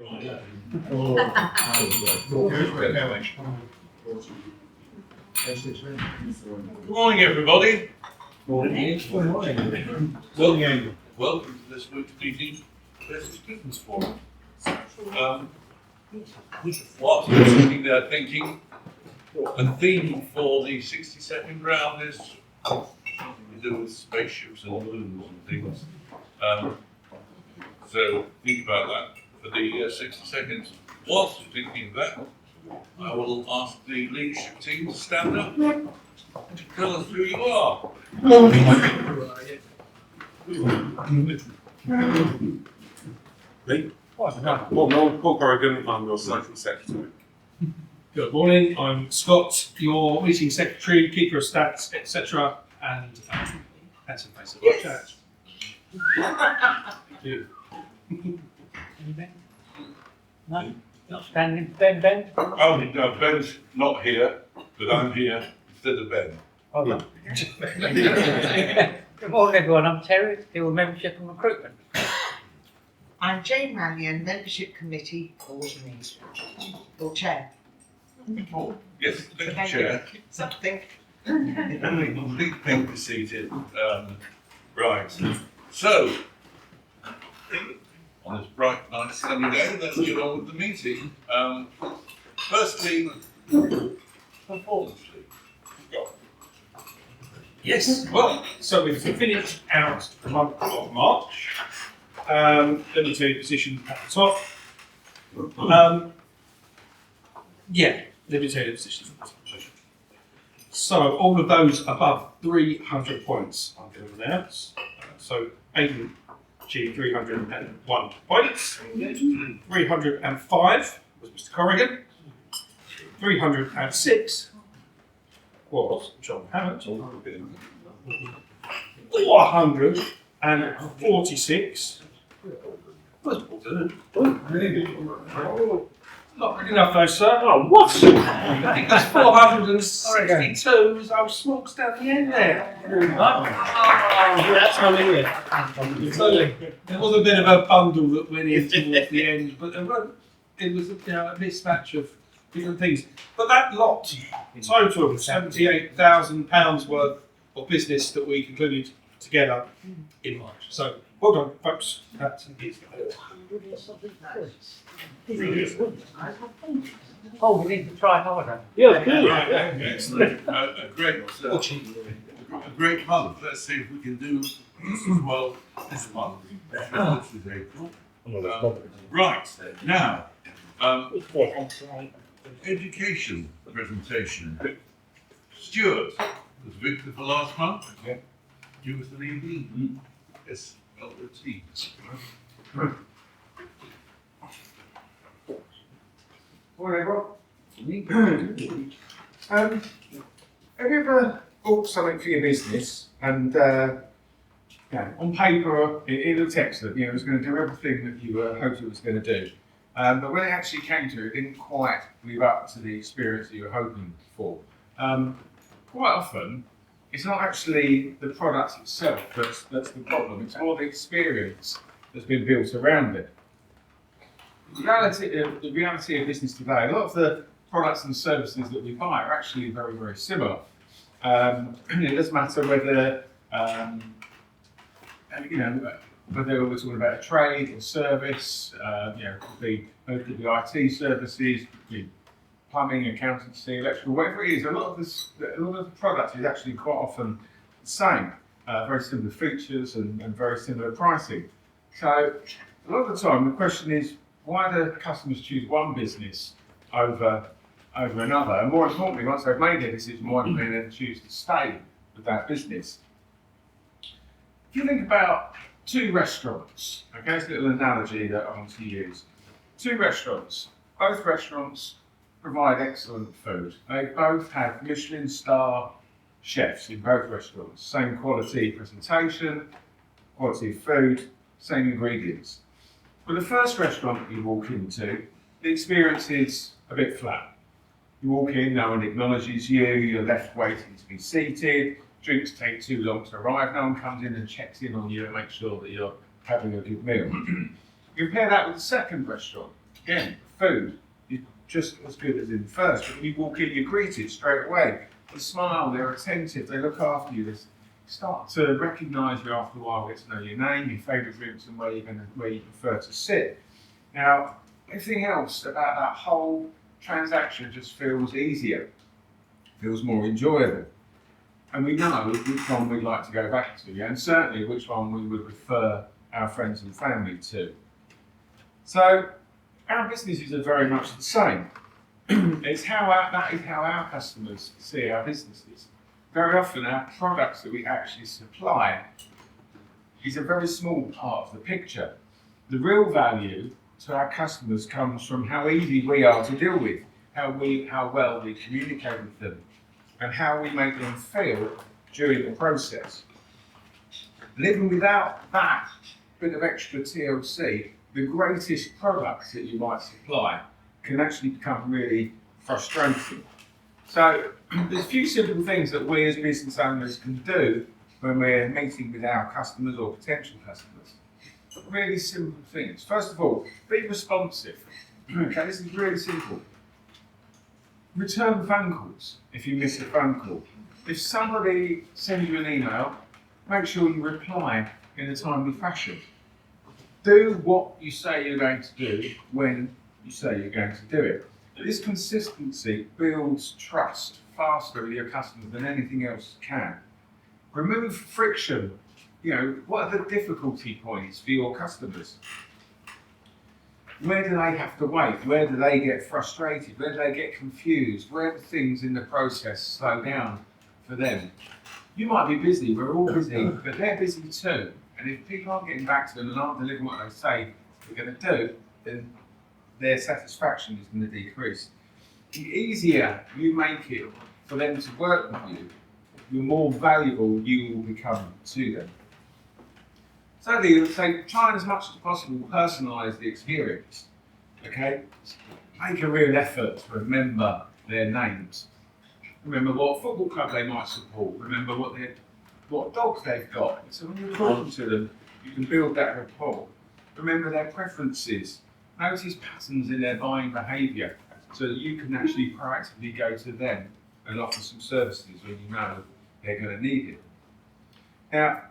Good morning, everybody. Morning. Welcome to this week's meeting of Essex Business Forum. Whilst you're sitting there thinking, the theme for the 60-second round is something to do with spaceships and balloons and things. So think about that for the 60 seconds. Whilst you're thinking of that, I will ask the leadership team to stand up and to tell us who you are. Paul Corrigan, I'm your social secretary. Good morning, I'm Scott, your meeting secretary, keeper of stats, etc. And some face of our chat. Thank you. No, not standing. Ben. Oh, no, Ben's not here, but I'm here instead of Ben. Hold on. Good morning, everyone. I'm Terry, deal with membership and recruitment. I'm Jane Mannion, Membership Committee Coordinator, or Chair. Oh, yes, thank you, Chair. Something. Please be seated. Right, so, on this bright, nice, sunny day, let's get on with the meeting. Firstly, performance leave. Scott. Yes, well, so we've finished out the month of March. Limited position at the top. Limited position at the top. So all of those above 300 points I'm going to announce. So Aidan achieved 301 points. 305 was Mr. Corrigan. 306 was John Hammond. 446. Not good enough though, sir. Oh, what? I think that's 462 as I was smoked down the end there. That's how we win. There was a bit of a bundle that went in towards the end, but it was a mismatch of different things. But that lot, total £78,000 worth of business that we concluded together in March. So well done, folks. That is good. Oh, we need to try harder. Yeah, good. Right, excellent. A great month. Let's see if we can do this as well this month. This is April. Right, now, education presentation. Stuart was Victor for last month. Yeah. You was the ED. Yes, LOT. Whatever. Have you ever bought something for your business and on paper it looked excellent, it was going to do everything that you hoped it was going to do. But when it actually came to it, it didn't quite live up to the experience that you were hoping for. Quite often, it's not actually the product itself that's the problem, it's more the experience that's been built around it. The reality of business today, a lot of the products and services that we buy are actually very, very similar. It doesn't matter whether whether we're talking about a trade or service, it could be IT services, could be plumbing, accountancy, electrical, whatever it is. A lot of the product is actually quite often the same, very similar features and very similar pricing. So a lot of the time, the question is, why do customers choose one business over another? And more importantly, once they've made their decision, why do they then choose to stay with that business? If you think about two restaurants, okay, it's a little analogy that I want to use. Two restaurants, both restaurants provide excellent food. They both have Michelin star chefs in both restaurants. Same quality presentation, quality food, same ingredients. But the first restaurant that you walk into, the experience is a bit flat. You walk in, no one acknowledges you, you're left waiting to be seated, drinks take too long to arrive, no one comes in and checks in on you and makes sure that you're having a good meal. You compare that with the second restaurant. Again, food is just as good as in first. But when you walk in, you're greeted straight away. They smile, they're attentive, they look after you. They start to recognise you after a while, get to know your name, your favourite drinks, and where you prefer to sit. Now, everything else about that whole transaction just feels easier, feels more enjoyable. And we know which one we'd like to go back to, and certainly which one we would refer our friends and family to. So our businesses are very much the same. That is how our customers see our businesses. Very often our products that we actually supply is a very small part of the picture. The real value to our customers comes from how easy we are to deal with, how well we communicate with them, and how we make them feel during the process. And even without that bit of extra TLC, the greatest products that you might supply can actually become really frustrating. So there's a few simple things that we as business owners can do when we're meeting with our customers or potential customers. Really simple things. First of all, be responsive. Okay, this is really simple. Return phone calls if you miss a phone call. If somebody sends you an email, make sure you reply in a timely fashion. Do what you say you're going to do when you say you're going to do it. This consistency builds trust faster with your customers than anything else can. Remove friction. What are the difficulty points for your customers? Where do they have to wait? Where do they get frustrated? Where do they get confused? Where do things in the process slow down for them? You might be busy, we're all busy, but they're busy too. And if people aren't getting back to them and aren't delivering what they say they're going to do, then their satisfaction is going to decrease. The easier you make it for them to work with you, the more valuable you will become to them. So try and as much as possible personalise the experience. Okay? Make a real effort to remember their names. Remember what football club they might support. Remember what dogs they've got. So when you're talking to them, you can build that rapport. Remember their preferences. Notice patterns in their buying behaviour so that you can actually proactively go to them and offer some services when you know they're going to need it. Now,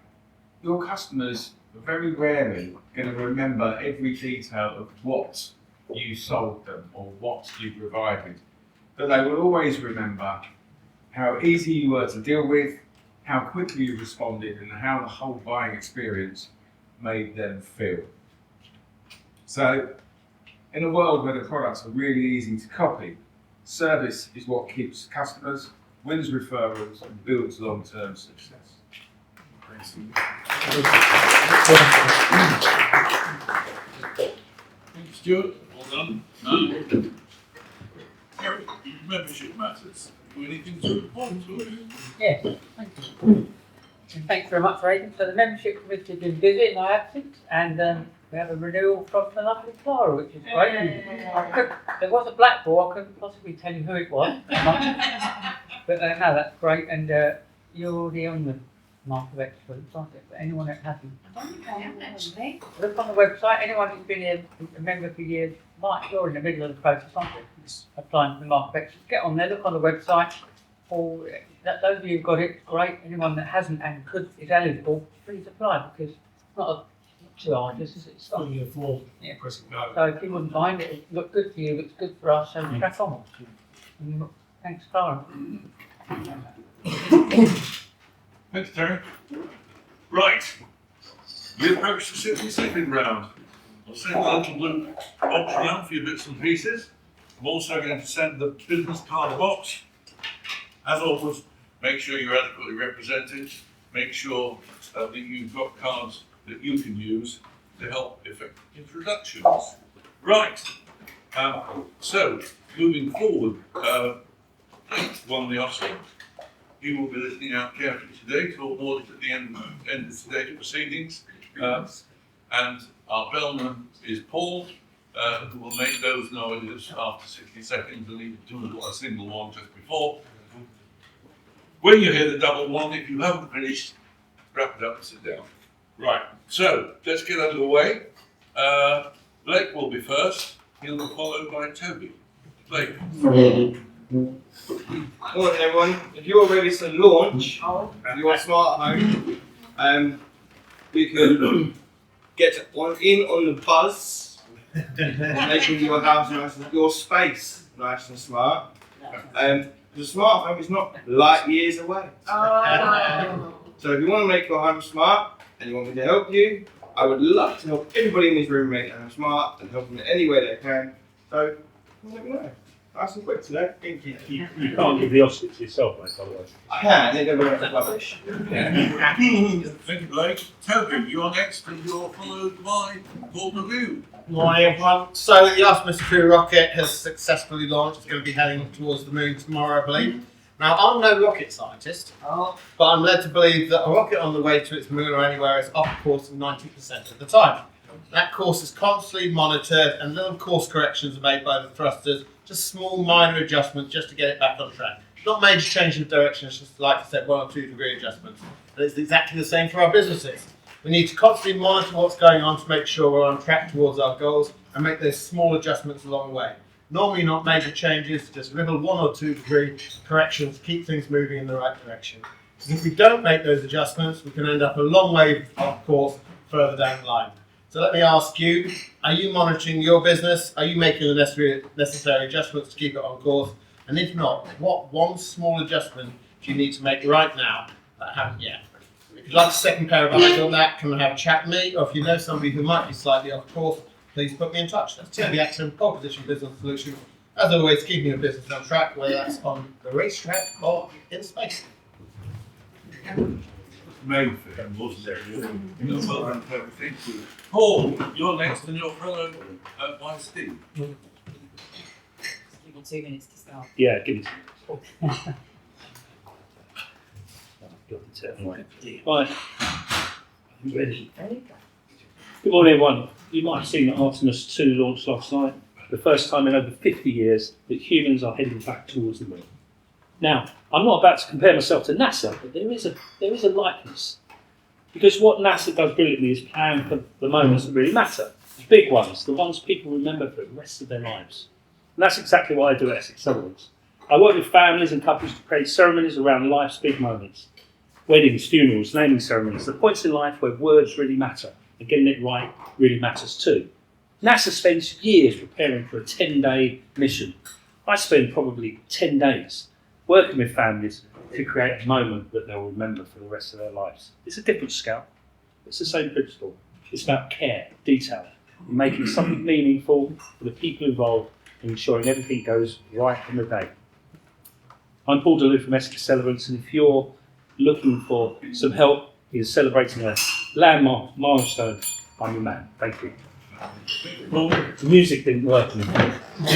your customers are very rarely going to remember every detail of what you sold them or what you provided, but they will always remember how easy you were to deal with, how quickly you responded, and how the whole buying experience made them feel. So, in a world where the products are really easy to copy, service is what keeps customers, wins referrals, and builds long-term success. Thanks. Thank you, Stuart. Well done. Eric, membership matters. Do anything to report to us? Yes, thank you. And thanks very much, Aidan. So the membership committee has been busy in my absence, and we have a renewal from the lovely Clara, which is great. There was a black ball, I couldn't possibly tell you who it was. But no, that's great, and you're already on the Mark of Excellence, aren't it? But anyone that hasn't, I don't think I am actually. look on the website. Anyone who's been here, a member for years, you're in the middle of the process, aren't you? Applying for the Mark of Excellence. Get on there, look on the website. Or those of you who've got it, great. Anyone that hasn't and is eligible, please apply because it's not too arduous, is it? It's not. Filling a form, Yeah. pressing no. So if you wouldn't mind, it'll look good for you, looks good for us, so crack on. And thanks, Clara. Thanks, Terry. Right. We approach the 62nd round. I'll send a little blue box round for your bits and pieces. I'm also going to send the business card box. As always, make sure you're adequately represented. Make sure that you've got cards that you can use to help effect introductions. Right. So, moving forward, won the Oscar. You will be listening out carefully today to audit at the end of today's proceedings. And our bellman is Paul, who will make those noises after 60 seconds and leave to a single one just before. When you hear the double one, if you haven't finished, wrap it up and sit down. Right, so let's get underway. Blake will be first. He'll be followed by Toby. Blake. Morning everyone. If you're ready to launch your smart home, we can get on the buzz, making your house nice, your space nice and smart. The smart home is not light years away. So if you want to make your home smart and you want me to help you, I would love to help everybody in this room make their home smart and help them in any way they can. So let me know. Nice and quick today. Thank you. You can't give the Oscars yourself, mate, otherwise. I can, they don't know that's rubbish. Thank you, Blake. Toby, you're next and you're followed by Paul Review. Morning everyone. So the Artemis II rocket has successfully launched. It's going to be heading towards the moon tomorrow, I believe. Now I'm no rocket scientist, but I'm led to believe that a rocket on the way to its moon or anywhere is off course 90% of the time. That course is constantly monitored and little course corrections are made by the thrusters, just small minor adjustments just to get it back on track. Not major change of direction, it's just like I said, 1 or 2 degree adjustments. And it's exactly the same for our businesses. We need to constantly monitor what's going on to make sure we're on track towards our goals and make those small adjustments along the way. Normally not major changes, just little 1 or 2 degree corrections to keep things moving in the right direction. Because if we don't make those adjustments, we can end up a long way off course further down the line. So let me ask you, are you monitoring your business? Are you making the necessary adjustments to keep it on course? And if not, what one small adjustment do you need to make right now that haven't yet? If you'd like a second pair of eyes on that, come and have a chat with me. Or if you know somebody who might be slightly off course, please put me in touch. That's Toby Action, Pole Position Business Solutions. As always, keeping your business on track, whether that's on the racetrack or in space. Main thing, wasn't there? Well done, Toby. Thank you. Paul, you're next and you're followed by Steve. Give you 2 minutes to start. Yeah, give it. Right. You ready? Good morning, everyone. You might have seen that Artemis II launched last night. The first time in over 50 years that humans are heading back towards the moon. Now, I'm not about to compare myself to NASA, but there is a likeness. Because what NASA does brilliantly is plan for the moments that really matter. The big ones, the ones people remember for the rest of their lives. And that's exactly what I do at Essex Business. I work with families and couples to create ceremonies around life's big moments. Weddings, funerals, naming ceremonies, the points in life where words really matter. And getting it right really matters too. NASA spends years preparing for a 10-day mission. I spend probably 10 days working with families to create a moment that they'll remember for the rest of their lives. It's a different scale. It's the same principle. It's about care, detail, and making something meaningful for the people involved and ensuring everything goes right in the day. I'm Paul Deleu from Essex Celebrants, and if you're looking for some help in celebrating a landmark milestone, I'm your man. Thank you. Well, the music didn't work. That would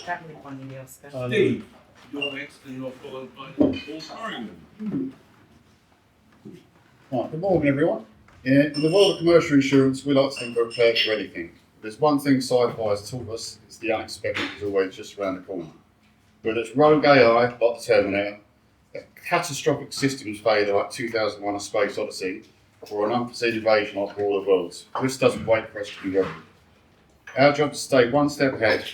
have won the Oscar. Steve, you're next and you're followed by Paul Corrigan. Right, good morning everyone. In the world of commercial insurance, we like to think we're prepared for anything. There's one thing sci-fi has taught us, it's the unexpected is always just around the corner. Whether it's rogue AI like the Terminator, a catastrophic systems failure like 2001 A Space Odyssey, or an unforeseen invasion like War of the Worlds, this doesn't wait for us to be ready. Our job is to stay one step ahead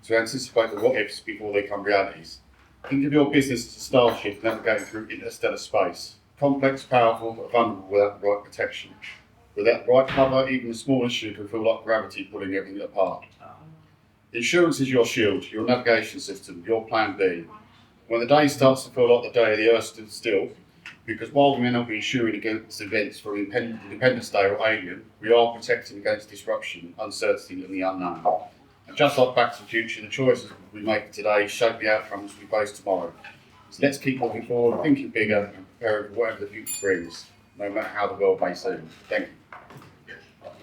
to anticipate the what-ifs before they become realities. Think of your business as a starship navigating through interstellar space. Complex, powerful, but vulnerable without the right protection. Without the right cover, even the smallest issue can feel like gravity pulling everything apart. Insurance is your shield, your navigation system, your plan B. When the day starts to feel like the day the Earth stood still, because while we may not be insuring against events from Independence Day or Alien, we are protecting against disruption, uncertainty and the unknown. And just like Back to the Future, the choices we make today shape the outcomes we face tomorrow. So let's keep moving forward, thinking bigger and preparing for whatever the future brings, no matter how the world may seem. Thank you.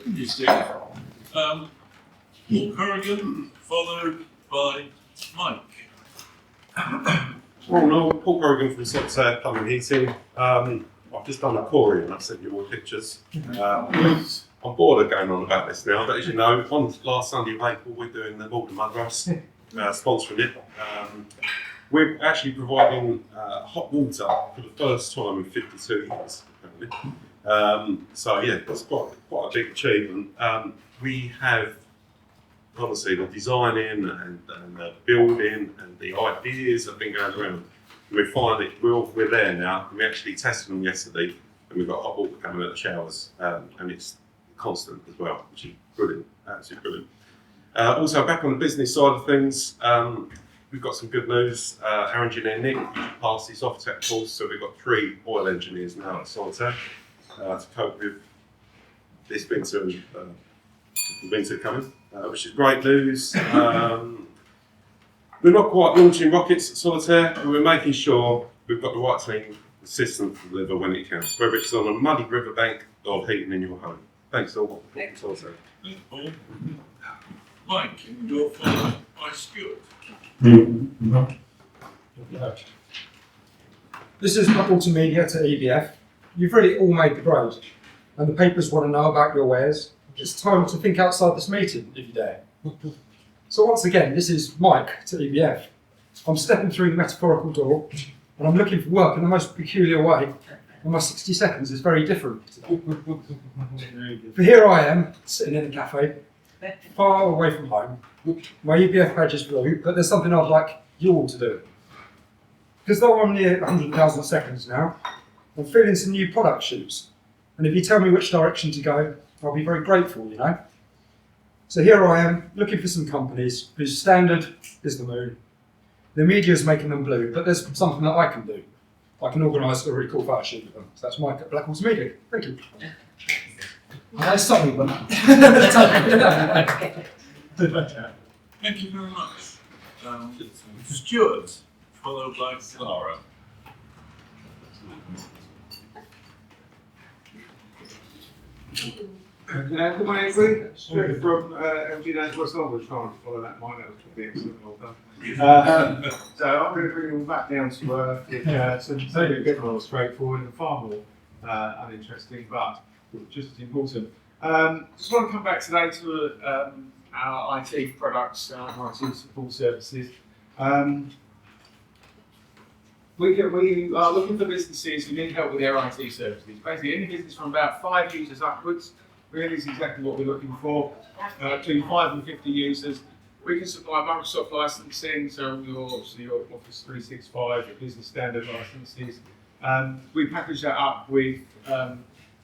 Thank you, Steve. Paul Corrigan, followed by Mike. Well, no, Paul Corrigan from Essex Plumbing and Heating. I've just done a Corey and I've sent you all pictures. I'm bored of going on about this now, but as you know, on last Sunday of April, we're doing the Malta Mud Race, sponsoring it. We're actually providing hot water for the first time in 52 years, apparently. So yeah, that's quite a big achievement. We have honestly, the designing and the building and the ideas have been going around. And we find it, we're there now, and we actually tested them yesterday, and we've got hot water coming out of the showers, and it's constant as well, which is brilliant, absolutely brilliant. Also, back on the business side of things, we've got some good news. Our engineer Nick passed his off-tech course, so we've got 3 oil engineers now at Solitaire to cope with this winter coming, which is great news. We're not quite launching rockets at Solitaire, but we're making sure we've got the right team and system to deliver when it counts, whether it's on a muddy riverbank or heating in your home. Thanks all for Solitaire. Thanks, Paul. Mike, you're followed by Stuart. This is not multimedia to EBF. You've really all made the grade, and the papers want to know about your wares. It's time to think outside this meeting, if you dare. So once again, this is Mike to EBF. I'm stepping through the metaphorical door, and I'm looking for work in the most peculiar way, and my 60 seconds is very different. For here I am, sitting in a cafe, far away from home. My EBF badge is blue, but there's something I'd like you all to do. Because though I'm near 100,000 seconds now, I'm feeling some new product shoots. And if you tell me which direction to go, I'll be very grateful, you know. So here I am, looking for some companies whose standard is the moon. The media's making them blue, but there's something that I can do. I can organise a really cool photo shoot with them. So that's Mike at Black Horse Media. Thank you. Sorry, but Thank you very much. Stuart, followed by Clara. Good morning, everybody. Straight from MG National West London, trying to follow that mine. That was pretty excellent, well done. So I'm going to bring you all back down to earth with something a bit more straightforward and far more uninteresting, but just as important. Just want to come back today to our IT products, our IT support services. We are looking for businesses who need help with their IT services. Basically, any business from about 5 users upwards really is exactly what we're looking for. Between 5 and 50 users. We can supply Microsoft licensing, so your Office 365, your business standard licenses. We package that up with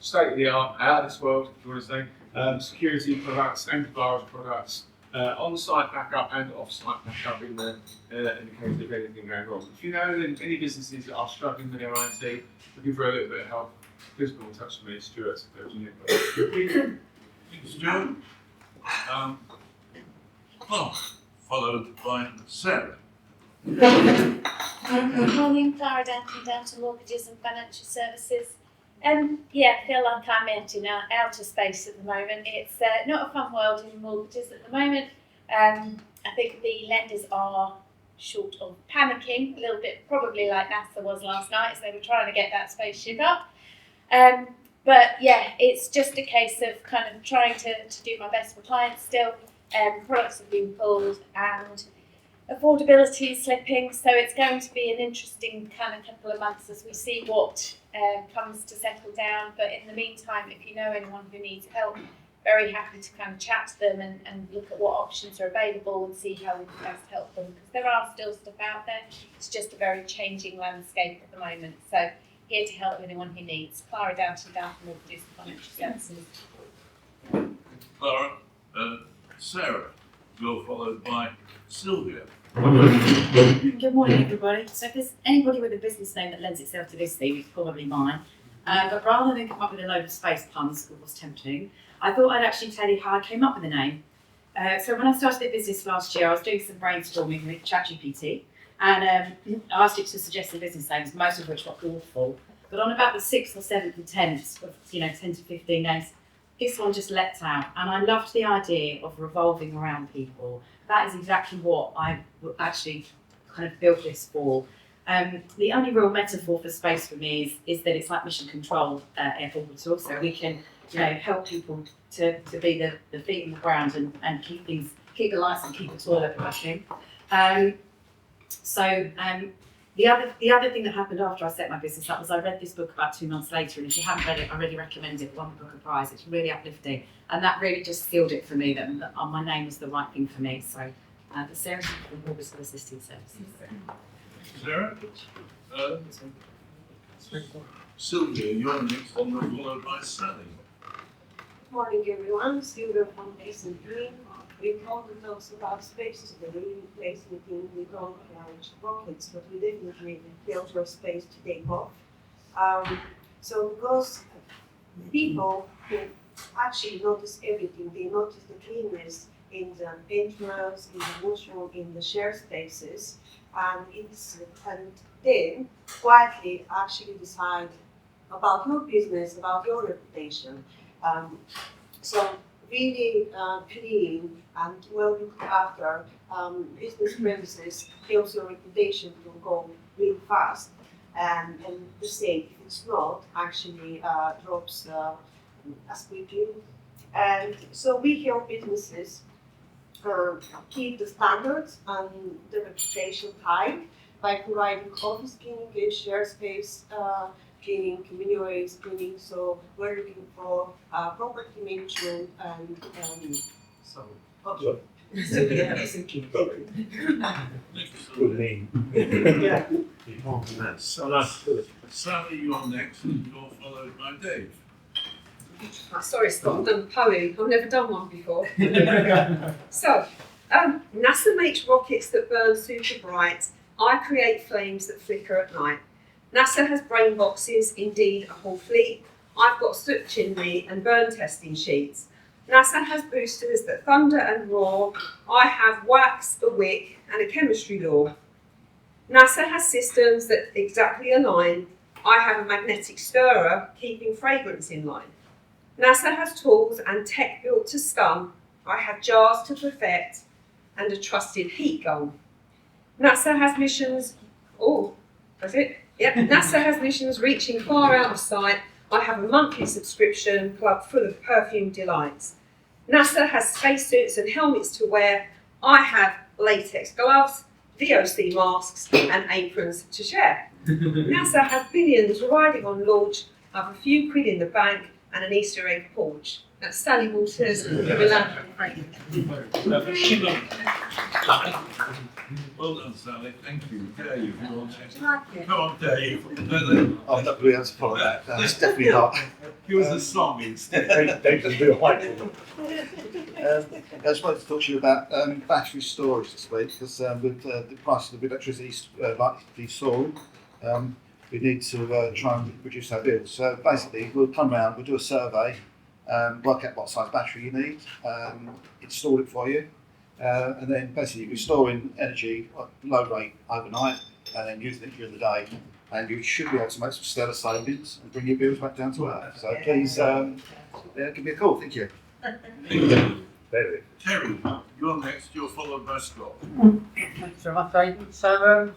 state-of-the-art, out of this world, if you want to say, security products, antivirus products, on-site backup and off-site backup in the case of anything going wrong. If you know any businesses that are struggling with their IT, looking for a little bit of help, please get in touch with me, Stuart. Stuart. Followed by Sarah. Good morning, Clara down to Mortgages and Financial Services. Yeah, I feel like I'm out in outer space at the moment. It's not a fun world in mortgages at the moment. I think the lenders are short of panicking, a little bit probably like NASA was last night as they were trying to get that spaceship up. But yeah, it's just a case of kind of trying to do my best for clients still. Products have been pulled and affordability is slipping, so it's going to be an interesting kind of couple of months as we see what comes to settle down. But in the meantime, if you know anyone who needs help, very happy to kind of chat to them and look at what options are available and see how we can best help them, because there are still stuff out there. It's just a very changing landscape at the moment. So here to help anyone who needs. Clara down to Mortgages and Financial Services. Clara. Sarah, you're followed by Sylvia. Good morning, everybody. So if there's anybody with a business name that lends itself to this theme, it's probably mine. But rather than come up with a load of space puns, it was tempting, I thought I'd actually tell you how I came up with the name. So when I started the business last year, I was doing some brainstorming with ChatGPT, and I asked it to suggest some business names, most of which were awful. But on about the 6th or 7th and 10th of 10 to 15 names, this one just leapt out, and I loved the idea of revolving around people. That is exactly what I actually kind of built this for. The only real metaphor for space for me is that it's like mission control air orbital, so we can help people to be the feet on the ground and keep the lights and keep the toilet working. The other thing that happened after I set my business up was I read this book about 2 months later, and if you haven't read it, I really recommend it. It won the Booker Prize. It's really uplifting, and that really just sealed it for me that my name was the right thing for me. So, the Sarah from August for Assisting Services. Sarah? Sylvia, you're next, followed by Sally. Morning everyone, Sylvia from Essex Green. We all the talks about spaces, the living place within we don't launch rockets, but we definitely built your space to take off. So because people who actually notice everything, they notice the cleanness in the entrance, in the washroom, in the shared spaces, and then quietly actually decide about your business, about your reputation. So really clean and well looked after business premises helps your reputation to go really fast, and the same if it's not actually drops as quickly. And so we help businesses keep the standards and the reputation high by providing office cleaning, shared space cleaning, community waste cleaning. So we're looking for property management and okay. So yeah, basically. Good name. Yeah. Sally, you're next, and you're followed by Dave. Sorry, Scott, I've done a poem. I've never done one before. So, NASA makes rockets that burn super bright. I create flames that flicker at night. NASA has brain boxes, indeed a whole fleet. I've got soot chimney and burn testing sheets. NASA has boosters that thunder and roar. I have wax, a wick, and a chemistry law. NASA has systems that exactly align. I have a magnetic stirrer, keeping fragrance in line. NASA has tools and tech built to stun. I have jars to perfect and a trusted heat gun. NASA has missions, does it? Yep, NASA has missions reaching far out of sight. I have a monthly subscription club full of perfume delights. NASA has spacesuits and helmets to wear. I have latex gloves, VOC masks and aprons to share. NASA has billions riding on launch. I have a few quid in the bank and an Easter egg porch. That's Sally Walters, Milan and Frank. Well done, Sally. Thank you. Dave, you're next. Like it. Come on, Dave. I'm not really able to follow that. That's definitely not. Give us a song instead. Dave can do a white I just wanted to talk to you about battery storage this week, because with the price of electricity likely to be soaring, we need to try and reduce our bills. So basically, we'll come around, we'll do a survey, work out what size battery you need, install it for you, and then basically we're storing energy at low rate overnight and then using it during the day, and you should be able to make some stellar savings and bring your bills back down to earth. So please give me a call. Thank you. Terry, you're next. You're followed by Scott. Thanks very much, Aidan. So,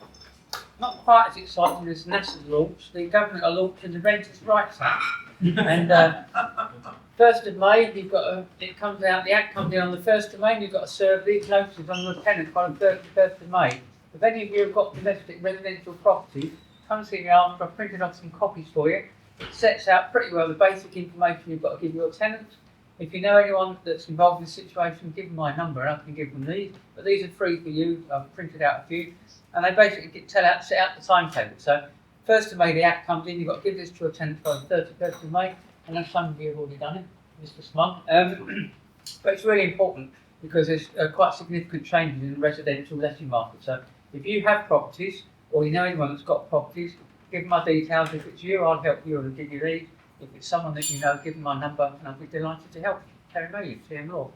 not quite as exciting as NASA's launch. The government are launching the Renters' Rights Act. And 1st of May, you've got it comes out, the act comes in on the 1st of May, and you've got to serve these notices on your tenant by the 31st of May. If any of you have got domestic residential properties, come see me after. I've printed off some copies for you. It sets out pretty well the basic information you've got to give your tenants. If you know anyone that's involved in this situation, give them my number and I can give them these. But these are free for you. I've printed out a few. And they basically set out the timetable. So 1st of May the act comes in, you've got to give this to your tenants by the 31st of May. And then some of you have already done it, Mr. Smug. But it's really important because there's quite significant changes in the residential letting market. So if you have properties or you know anyone that's got properties, give them my details. If it's you, I'll help you and give you these. If it's someone that you know, give them my number and I'll be delighted to help. Terry May, TM Law.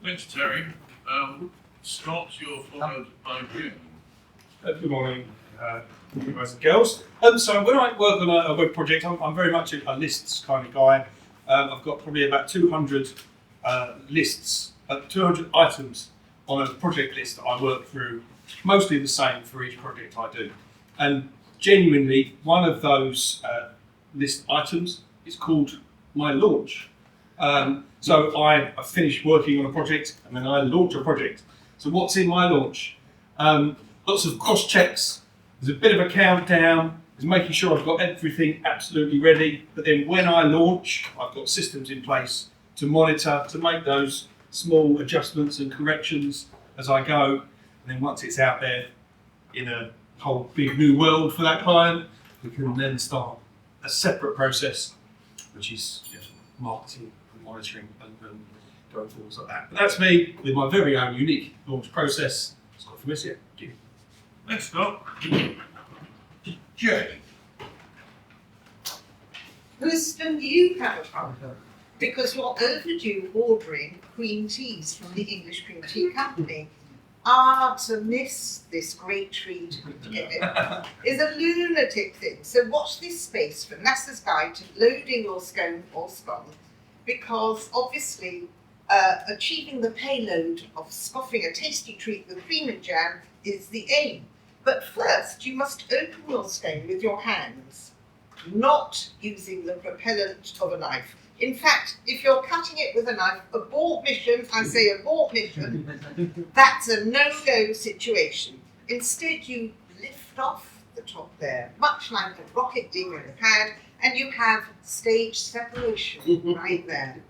Thanks, Terry. Scott, you're followed by Jim. Good morning, guys and girls. So when I work on a web project, I'm very much a lists kind of guy. I've got probably about 200 lists, 200 items on a project list that I work through, mostly the same for each project I do. And genuinely, one of those list items is called my launch. So I finished working on a project and then I launch a project. So what's in my launch? Lots of cross checks. There's a bit of a countdown. There's making sure I've got everything absolutely ready. But then when I launch, I've got systems in place to monitor, to make those small adjustments and corrections as I go. And then once it's out there in a whole big new world for that client, we can then start a separate process, which is marketing and monitoring and going forwards like that. But that's me with my very own unique launch process. Scott from Essex. Thanks, Scott. Jay. Wisdom, you have a problem because you're overdue ordering cream teas from the English Cream Tea Company. To miss this great treat is a lunatic thing. So watch this space for NASA's guide to loading your scone or scone, because obviously achieving the payload of scoffing a tasty treat with cream and jam is the aim. But first, you must open your scone with your hands, not using the propellant of a knife. In fact, if you're cutting it with a knife, abort mission, I say abort mission, that's a no-go situation. Instead, you lift off the top there, much like a rocket dinger had, and you have stage separation right there.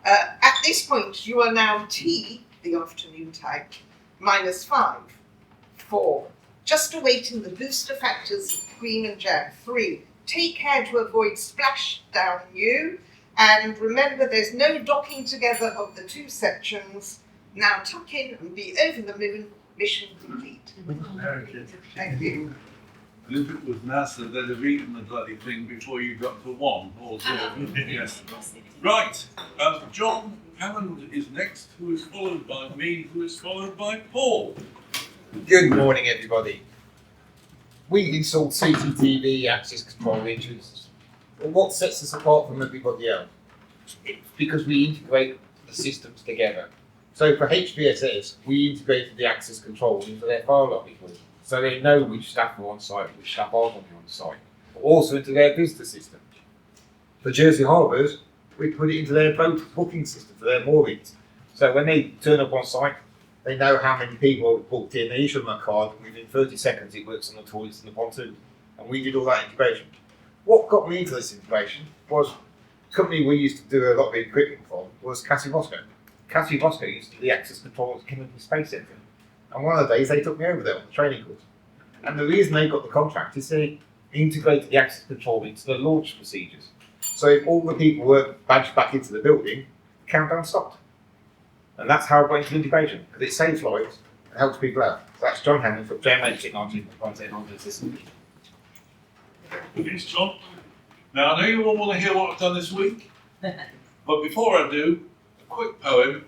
At this point, you are now T, the afternoon type, -5, 4. Just awaiting the booster factors of cream and jam. 3. Take care to avoid splash down you. And remember, there's no docking together of the two sections. Now tuck in and be over the moon. Mission complete. Thank you. And if it was NASA, they'd have eaten the bloody thing before you got to 1 or 2. Yes. Right. John Hammond is next, who is followed by me, who is followed by Paul. Good morning, everybody. We installed CCTV access control features. Well, what sets us apart from everybody else? It's because we integrate the systems together. So for HBSS, we integrated the access control into their file logging, so they know which staff are on site, which staff aren't on site. Also into their visitor system. For Jersey Harbours, we put it into their boat booking system for their moorings. So when they turn up on site, they know how many people have booked in. They issue them a card, and within 30 seconds it works on the toilets and the pontoon. And we did all that integration. What got me into this integration was a company we used to do a lot of the equipment from was Cassie Roscoe. Cassie Roscoe used to do the access control at Kennedy Space Centre. And one of the days they took me over there on the training course. And the reason they got the contract is they integrated the access control into the launch procedures. So if all the people were badged back into the building, the countdown stopped. And that's how I got into integration, because it saves lives and helps people out. So that's John Hammond from JMH Technology and Technology Systems. Thanks, John. Now, I know you all want to hear what I've done this week, but before I do, a quick poem.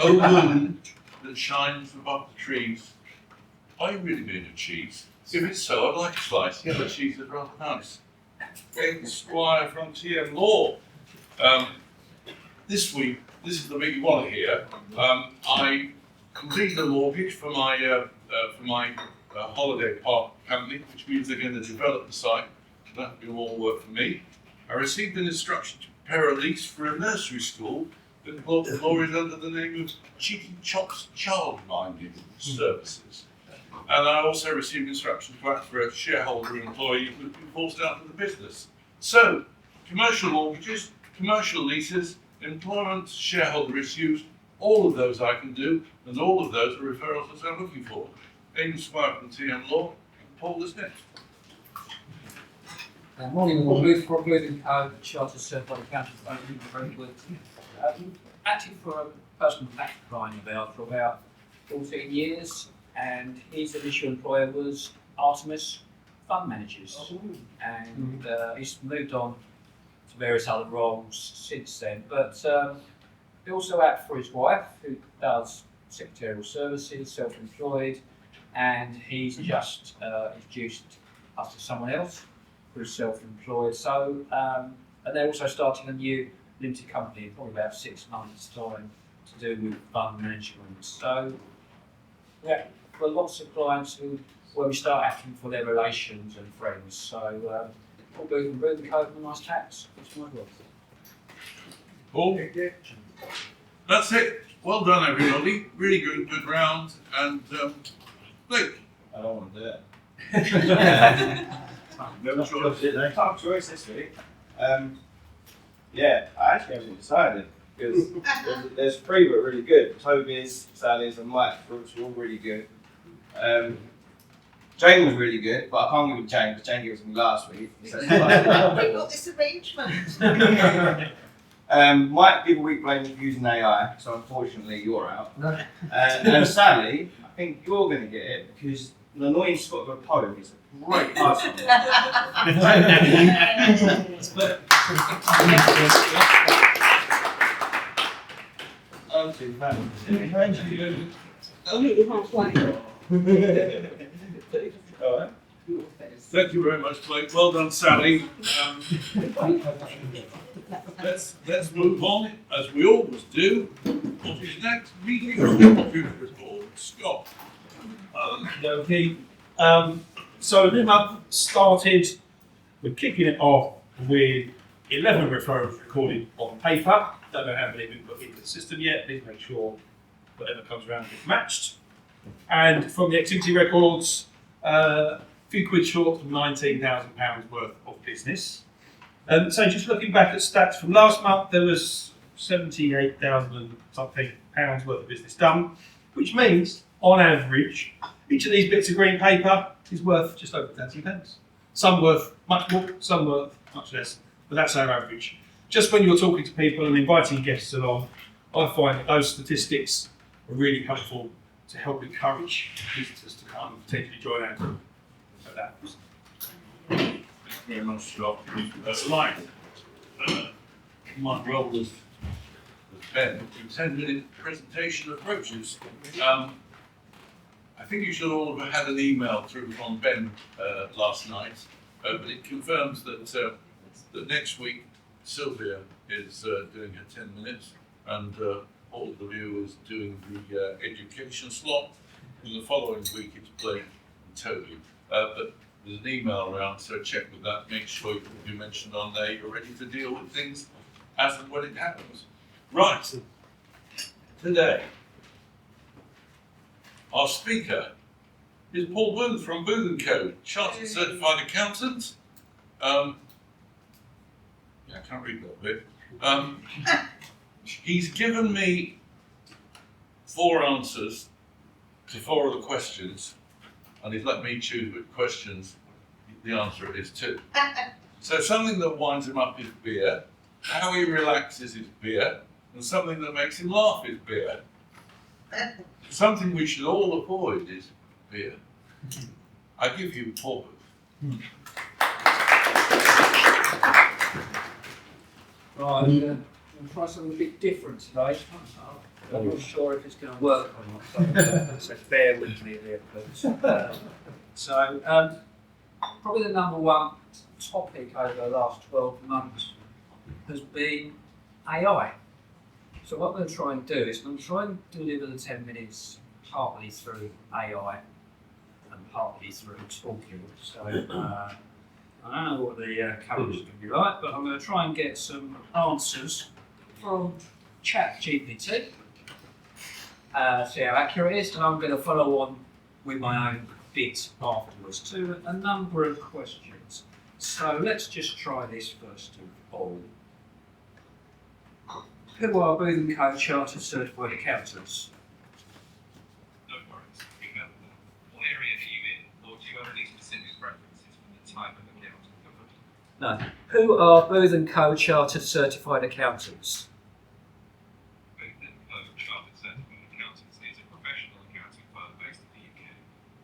O moon that shines above the trees, are you really made of cheese? If it's so, I'd like a slice. Yeah, the cheese is rather nice. Squire Frontier Law. This week, this is the bit you want to hear. I completed a mortgage for my holiday park company, which means they're going to develop the site. That'll be more work for me. I received an instruction to prepare a lease for a nursery school that employs under the name of Cheeky Chops Childminding Services. And I also received instructions to act for a shareholder employee who's been forced out of the business. So, commercial mortgages, commercial leases, employment, shareholder issues, all of those I can do, and all of those are referrals that I'm looking for. Amy Squire from TM Law, and Paul is next. Morning, Paul Booth, Brentwood and Co, Chartered Certified Accountant firm in Brentwood. Active for a personal tax client of ours for about 14 years, and his initial employer was Artemis Fund Managers, and he's moved on to various other roles since then. But he also acts for his wife, who does secretarial services, self-employed, and he's just introduced us to someone else who's self-employed. So, and they're also starting a new limited company in probably about 6 months' time to do with fund management. So, yeah, for lots of clients where we start acting for their relations and friends. So, Paul Booth and Brewing Co. for nice tax. That's my work. Paul? That's it. Well done, everybody. Really good round. And Luke. I don't want to do it. No choice. Tough choice this week. Yeah, I actually haven't decided because there's three that are really good. Toby's, Sally's, and Mike's fruits were all really good. Jane was really good, but I can't give it to Jane because Jane gave it to me last week. So We've got this arrangement. Mike gave a week blame for using AI, so unfortunately you're out. And Sally, I think you're going to get it because the annoying Scott of a poem is a great person. Only halfway. Thank you very much, Blake. Well done, Sally. Let's move on, as we always do. What is next? Meeting report. Scott. Okay. So this month started, we're kicking it off with 11 referrals recorded on paper. Don't know how many we've put into the system yet. Please make sure whatever comes around is matched. And from the activity records, a few quid short of £19,000 worth of business. So just looking back at stats from last month, there was 78,000 and something pounds worth of business done, which means, on average, each of these bits of green paper is worth just over £1,000. Some worth much more, some worth much less, but that's our average. Just when you're talking to people and inviting guests along, I find that those statistics are really helpful to help encourage visitors to come and potentially join our group. So that was. Thank you very much, Scott. Like, my role as Ben, 10-minute presentation approaches. I think you should all have had an email through from Ben last night, but it confirms that that next week Sylvia is doing her 10 minutes and all of you is doing the education slot, and the following week it's Blake and Toby. But there's an email around, so check with that. Make sure you mentioned on there you're ready to deal with things as and when it happens. Right, today our speaker is Paul Booth from Booth & Co, Chartered Certified Accountant. Yeah, I can't read that bit. He's given me 4 answers to 4 of the questions, and he's let me choose which questions the answer is to. So something that winds him up is beer, how he relaxes is beer, and something that makes him laugh is beer. Something we should all avoid is beer. I give you Paul Booth. Right, I'm going to try something a bit different today. I'm not sure if it's going to work or not, so bear with me there, please. Probably the number one topic over the last 12 months has been AI. So what I'm going to try and do is I'm going to try and deliver the 10 minutes partly through AI and partly through talking. So I don't know what the colours are going to be like, but I'm going to try and get some answers from ChatGPT, see how accurate it is, and I'm going to follow on with my own bit afterwards to a number of questions. So let's just try this first of all. Who are Booth & Co Chartered Certified Accountants? No worries. What area are you in, or do you have any specific preferences for the type of accountant? No. Who are Booth & Co Chartered Certified Accountants? Booth & Co Chartered Certified Accountants is a professional accounting firm based in the UK.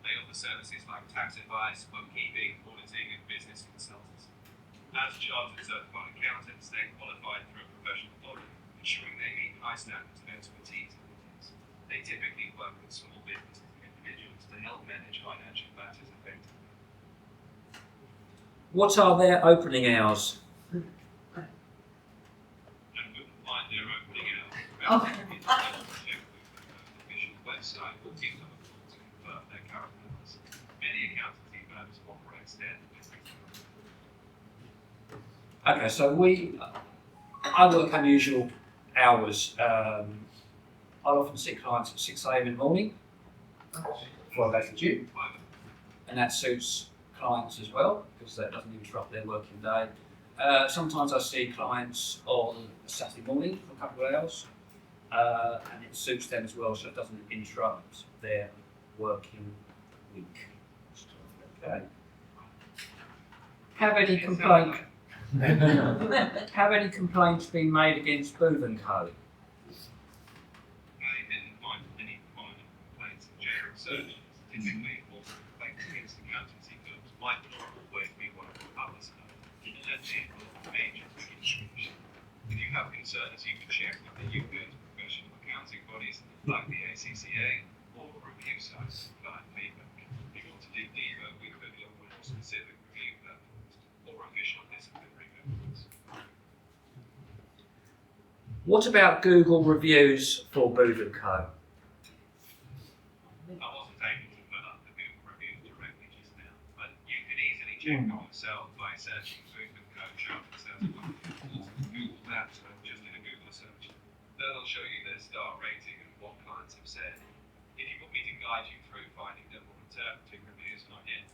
They offer services like tax advice, bookkeeping, auditing, and business consultancy. As Chartered Certified Accountants, they're qualified through a professional body, ensuring they meet high standards of expertise and audits. They typically work with small businesses and individuals to help manage financial matters effectively. What are their opening hours? And wouldn't find their opening hours. Check with the official website or give them a call to confirm their current hours. Many accountancy firms operate standard business hours. Okay, so I work unusual hours. I'll often see clients at 6 AM in the morning before I go to the gym. and that suits clients as well because that doesn't interrupt their working day. Sometimes I see clients on a Saturday morning for a couple of hours, and it suits them as well, so it doesn't interrupt their working week. Okay. Have any complaints been made against Booth and Co? I didn't find any minor complaints in general searches. Typically, all complaints against accountancy firms might not always be one of the others. Unless it was a major issue. If you have concerns, you can check with the UK's professional accounting bodies like the ACCA or review sites for client feedback. If you want to dig deeper, we could look at more specific review platforms or official disciplinary methods. What about Google reviews for Booth and Co? I wasn't able to put up the Google reviews directly just now, but you can easily check them yourself by searching Booth and Co Chartered Sales or Google Maps or just in a Google search. That'll show you their star rating and what clients have said. If you want me to guide you through finding them or interpreting reviews, not yet.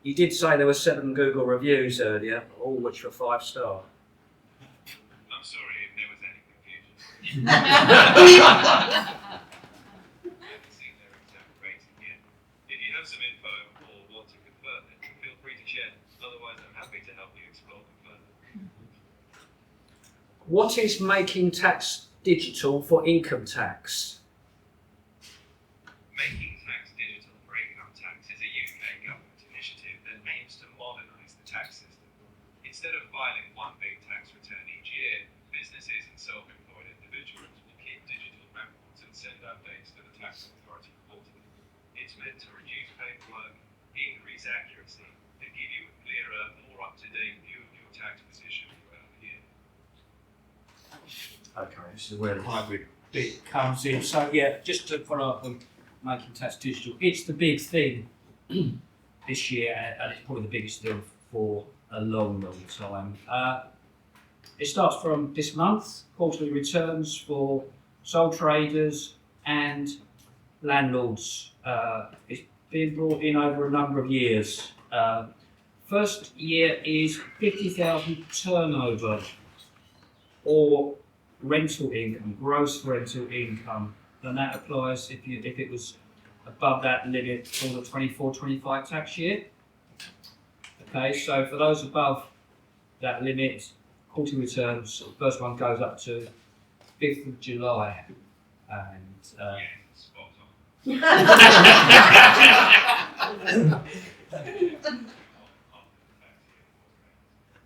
You did say there were 7 Google reviews earlier, all which were 5-star. I'm sorry if there was any confusion. If you have some info or want to confirm it, feel free to share. Otherwise, I'm happy to help you explore them further. What is making tax digital for income tax? Making tax digital for income tax is a UK government initiative that aims to modernise the tax system. Instead of filing one big tax return each year, businesses and self-employed individuals will keep digital records and send updates to the tax authority quarterly. It's meant to reduce paperwork, increase accuracy, and give you a clearer, more up-to-date view of your tax position throughout the year. Okay, this is where the hybrid bit comes in. So yeah, just to follow up on making tax digital, it's the big thing this year, and it's probably the biggest thing for a long time. It starts from this month, quarterly returns for sole traders and landlords. It's been brought in over a number of years. First year is 50,000 turnover or rental income, gross rental income, and that applies if it was above that limit for the 24-25 tax year. Okay, so for those above that limit, quarterly returns, the first one goes up to 5th of July. And spot on.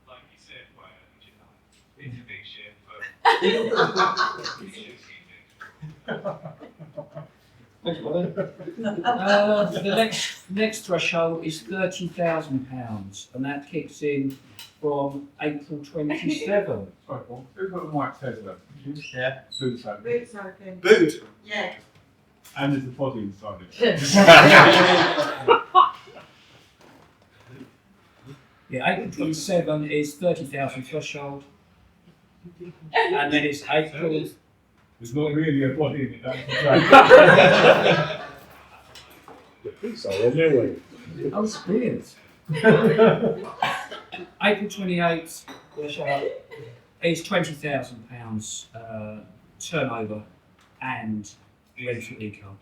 Like you said, why don't you know? It's a big shit, but the next threshold is £30,000, and that kicks in from April 27. Sorry, Paul. Who's got the mic Tesla? Yeah. Boots open. Boots open. Boot. Yeah. And there's a body inside it. Yeah, April 27 is 30,000 threshold, and then it's April. There's not really a body in it, that's the joke. So on their way. Oh, it's brilliant. April 28th is £20,000 turnover and rental income.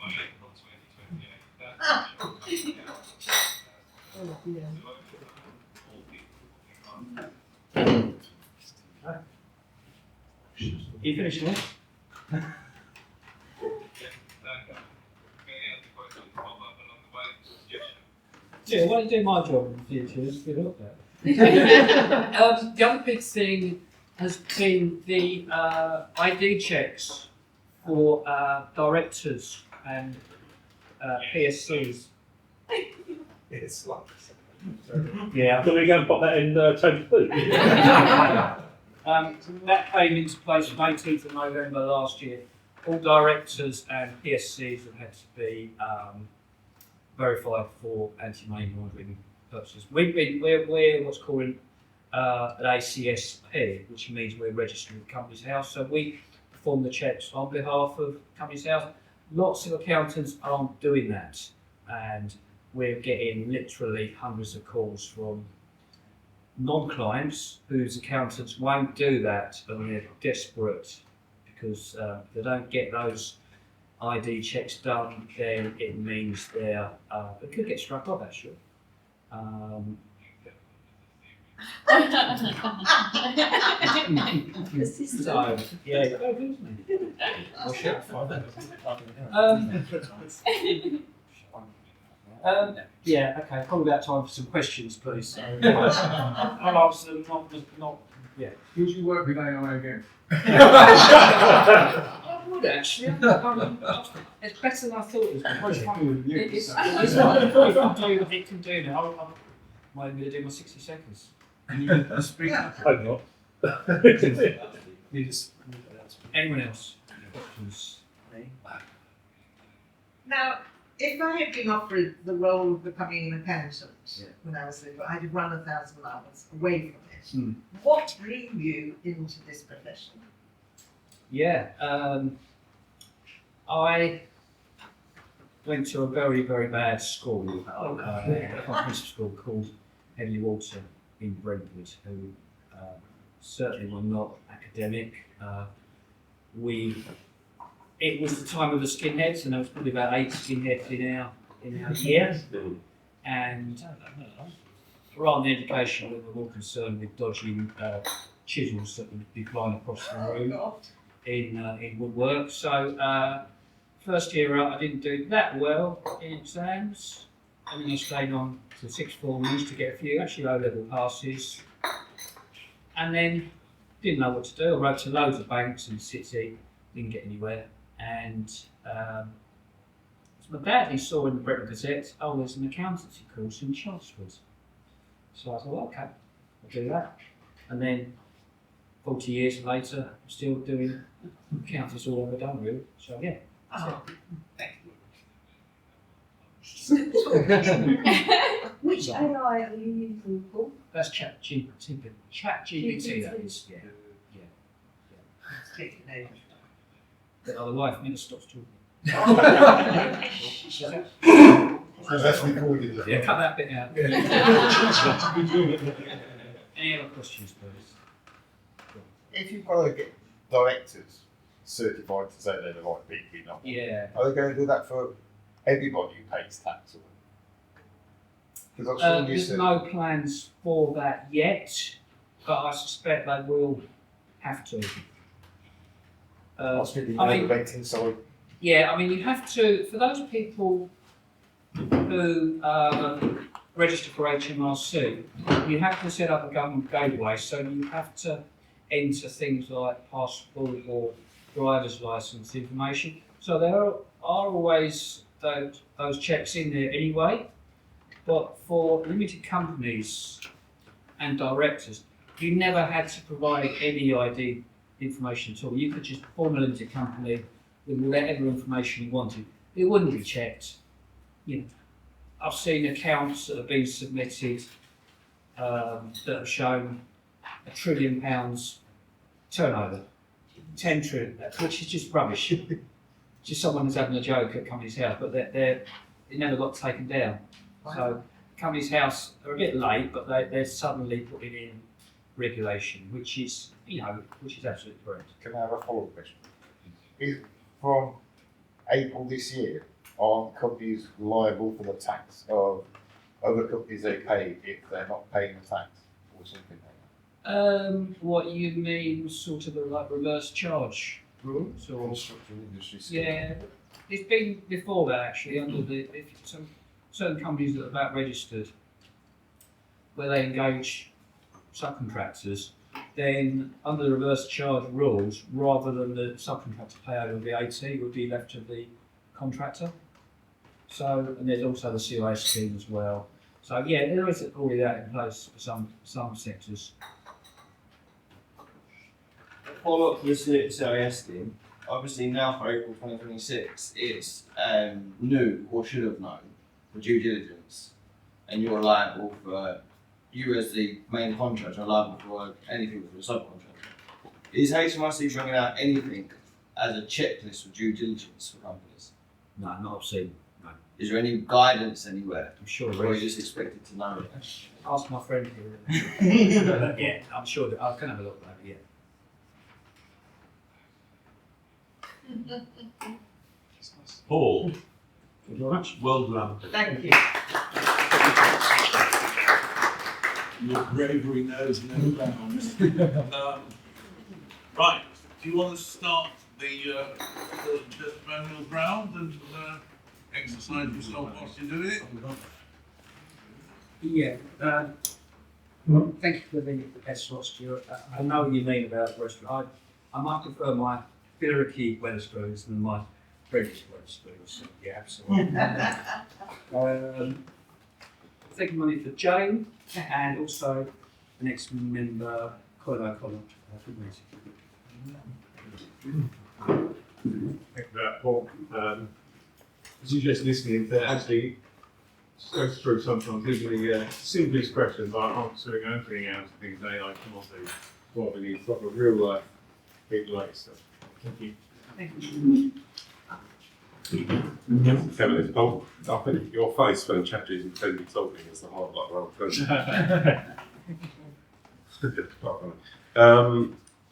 You finished now? Yeah, why don't you do my job in the future? Just get up there. The other big thing has been the ID checks for directors and PSCs. It's like Yeah, I'm going to go and pop that in Tony's boot. That came into place on 18th of November last year. All directors and PSCs have had to be verified for anti-money laundering purposes. We're what's called an ACSP, which means we're registered with Companies House. So we perform the checks on behalf of Companies House. Lots of accountants aren't doing that, and we're getting literally hundreds of calls from non-clients whose accountants won't do that, and they're desperate because if they don't get those ID checks done, then it means they could get struck off actually. So, yeah, yeah, okay, probably about time for some questions, please. I'll answer them, not, yeah. Would you work with AI again? I would actually. It's better than I thought it was. It's not what it can do now. I'm going to do my 60 seconds. Speak up. I'm not. Anyone else? Questions? Now, if I had been offered the role of becoming an accountant when I was little, I'd have run 1,000 miles away from it. What drew you into this profession? Yeah, I went to a very, very bad school, a comprehensive school called Headley Water in Brentwood, who certainly were not academic. It was the time of the skinheads, and there was probably about 8 skinheads in our year. And rather than education, we were more concerned with dodging chisels that would be flying across the room in woodwork. So first year out, I didn't do that well in exams. And then I stayed on to 6th form, managed to get a few actually low-level passes. And then didn't know what to do. I wrote to loads of banks in the city, didn't get anywhere. And so my dad, he saw in the Brentwood Gazette, oh, there's an accountancy course in Chelmsford. So I thought, okay, I'll do that. And then 40 years later, I'm still doing accounting, all I've ever done really. So yeah, that's Which AI are you using for? That's ChatGPT. ChatGPT, that is, yeah. But otherwise, I'm going to stop talking. That's recorded. Yeah, cut that bit out. Any other questions, please? If you've got to get directors certified to say they're the right people, not yeah, are they going to do that for everybody who pays tax? Because there's no plans for that yet, but I suspect they will have to. Yeah, I mean, you have to, for those people who register for HMRC, you have to set up a government gateway, so you have to enter things like passport or driver's license information. So there are always those checks in there anyway, but for limited companies and directors, you never had to provide any ID information at all. You could just form a limited company with whatever information you wanted. It wouldn't be checked. You know, I've seen accounts that have been submitted that have shown £1 trillion turnover, 10 trillion, which is just rubbish. Just someone who's having a joke at Company's House, but it never got taken down. So Company's House are a bit late, but they're suddenly putting in regulation, which is absolutely correct. Can I have a follow-up question? From April this year, are companies liable for the tax of other companies they pay if they're not paying the tax or something like that? What you mean, sort of like reverse charge rules, or construction industry scheme? Yeah, it's been before that actually under some certain companies that are about registered, where they engage subcontractors. Then under the reverse charge rules, rather than the subcontractor pay over VAT, would be left to the contractor. So, and there's also the CIS scheme as well. So yeah, there is already that in place for some sectors. Follow up to the CIS scheme. Obviously now for April 2026, it's new or should have known for due diligence, and you're liable for. You as the main contractor are liable for anything for a subcontractor. Is HMRC bringing out anything as a checklist for due diligence for companies? No, not seen. No. Is there any guidance anywhere? I'm sure Or there are you is. just expected to know it? Ask my friend here. Yeah, I'm sure that I can have a look at it, yeah. Paul, Thank you very much. well done. Thank you. Your bravery knows no bounds. Right, do you want to start the testimonial round and exercise yourself whilst you do it? Yeah. Thank you for the best slot, Stuart. I know what you mean about the restaurant. I might prefer my Billericay Wetherspoons than my British Wetherspoons. Yeah, absolutely. Taking money for Jane and also the next member, Colin O'Connor. Good meeting. Thank you for that, Paul. As you just listening, to actually just goes through sometimes even the simplest questions like answering opening hours and things AI cannot do. What we need proper real life, big light stuff. Thank you. Thank you. Kevin, Paul, I think your face when ChatGPT is talking is the hard one.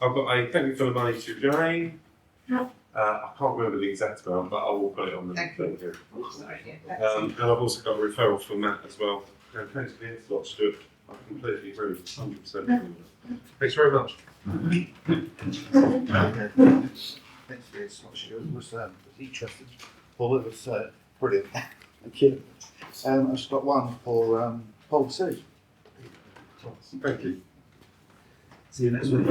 I've got a thank you for the money to Jane. I can't remember the exact amount, but I will put it on the thing here. And I've also got a referral from Matt as well. And thanks for the slot, Stuart. I completely agree with 100%. Thanks very much. Thanks for this. It was interesting. Paul, it was brilliant. Thank you. I've just got one for Paul C. Thank you. See you next week.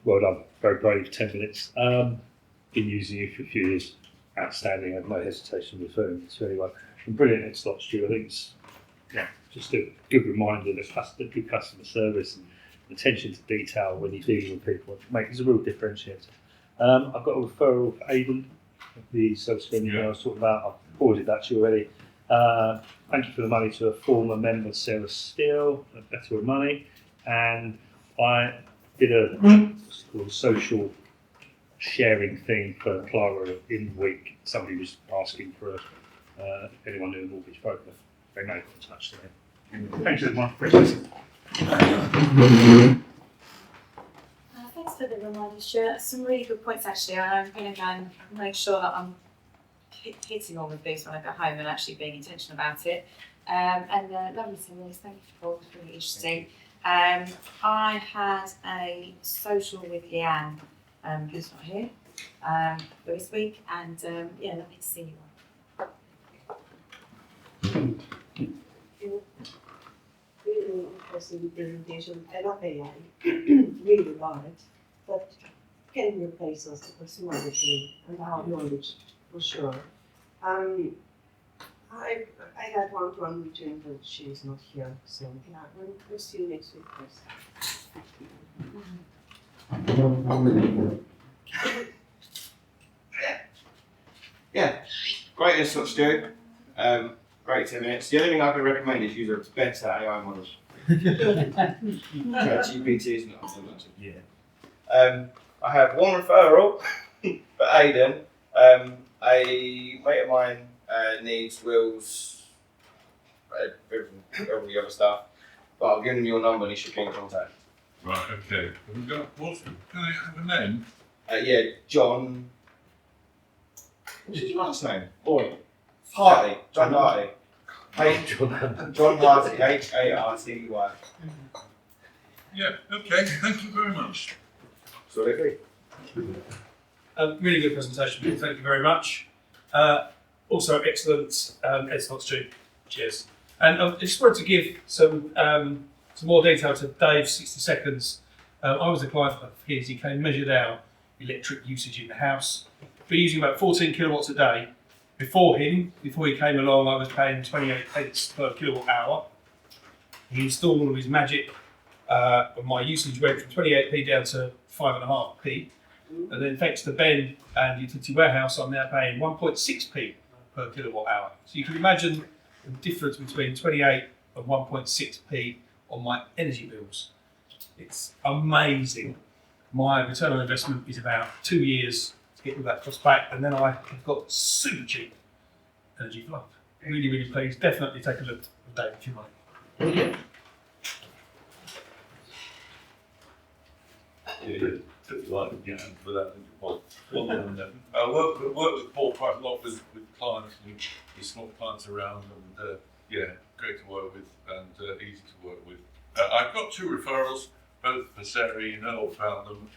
Well done, very brave, 10 minutes. Been using you for a few years, outstanding, I have no hesitation referring to anyone. And brilliant at slot, Stu. I think it's just a good reminder that good customer service and attention to detail when you're dealing with people makes a real differentiator. I've got a referral for Aidan, the self-screening I was talking about. I've forwarded that to you already. Thank you for the money to a former member, Sarah Steele, at Better Money. And I did a social sharing thing for Clara in the week. Somebody was asking for anyone knew a mortgage broker. They may have got in touch there. Thanks for my questions. Thanks for the reminder, Stuart. Some really good points actually. I'm going to go and make sure that I'm hitting all of these when I go home and actually being intentional about it. And lovely summaries, thank you for all, it's really interesting. I had a social with Leanne, who's not here, for this week, and yeah, lovely to see you. Really interesting presentation, and not AI, really liked, but can replace us the personality and our knowledge for sure. I had one with Jane, but she's not here, so yeah, we'll see you next week, Yeah, great insight, Stuart. Great 10 minutes. The only thing I can recommend is use a better AI model. GPT is not so much. Yeah. I have one referral for Aidan. A mate of mine needs wills, all the other stuff, but I'll give him your number and he should be in contact. Right, okay. Have we got, can I have a name? Yeah, John. What's his last name? Boy. Harty. John Harty. John Harty. Harty. Yeah, okay, thank you very much. Sorry. Really good presentation, thank you very much. Also excellent excellent Stu. Cheers. And I just wanted to give some more detail to Dave, 60 seconds. I was a client of his, he came measured out electric usage in the house. We're using about 14 kilowatts a day. Before he came along, I was paying 28 pence per kilowatt hour. He installed all of his magic, and my usage went from 28p down to 5.5p. And then thanks to Ben and Utility Warehouse, I'm now paying 1.6p per kilowatt hour. So you can imagine the difference between 28 and 1.6p on my energy bills. It's amazing. my return on investment is about 2 years to get all that cost back, and then I have got super cheap energy for life. Really, really pleased. Definitely take a look at Dave if you like. For that. I work with Paul quite a lot with clients, and with small clients around, and great to work with and easy to work with. I've got 2 referrals, both for Sarah, you know, found them.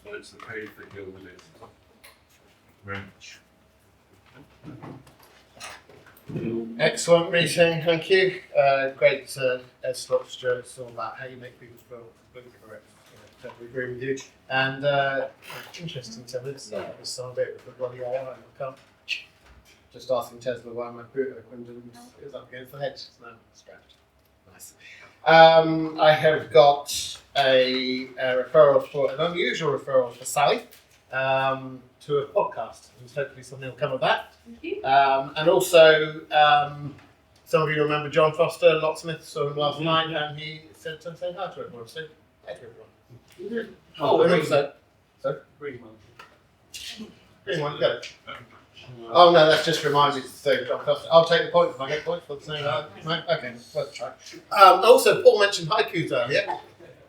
It's the page that go with it. Very much. Excellent meeting, thank you. Great slot, Stuart. It's all about how you make people feel correct. Totally agree with you. And interesting to this some bit with the bloody AI. I can't just asking Tesla why my boot opened and it was up against the hedge. No, scratched. Nice. I have got a referral for an unusual referral for Sally to a podcast, and hopefully something will come of that. Thank you. And also, some of you remember John Foster, locksmith, saw him last night, and he said to say hi to everyone. So, hi to everyone. Oh, and also, sorry? Green one. Green one, go. Oh no, that's just remind me to say John Foster. I'll take the point if I get points for saying that. No? Okay, let's try. Also, Paul mentioned haikus earlier.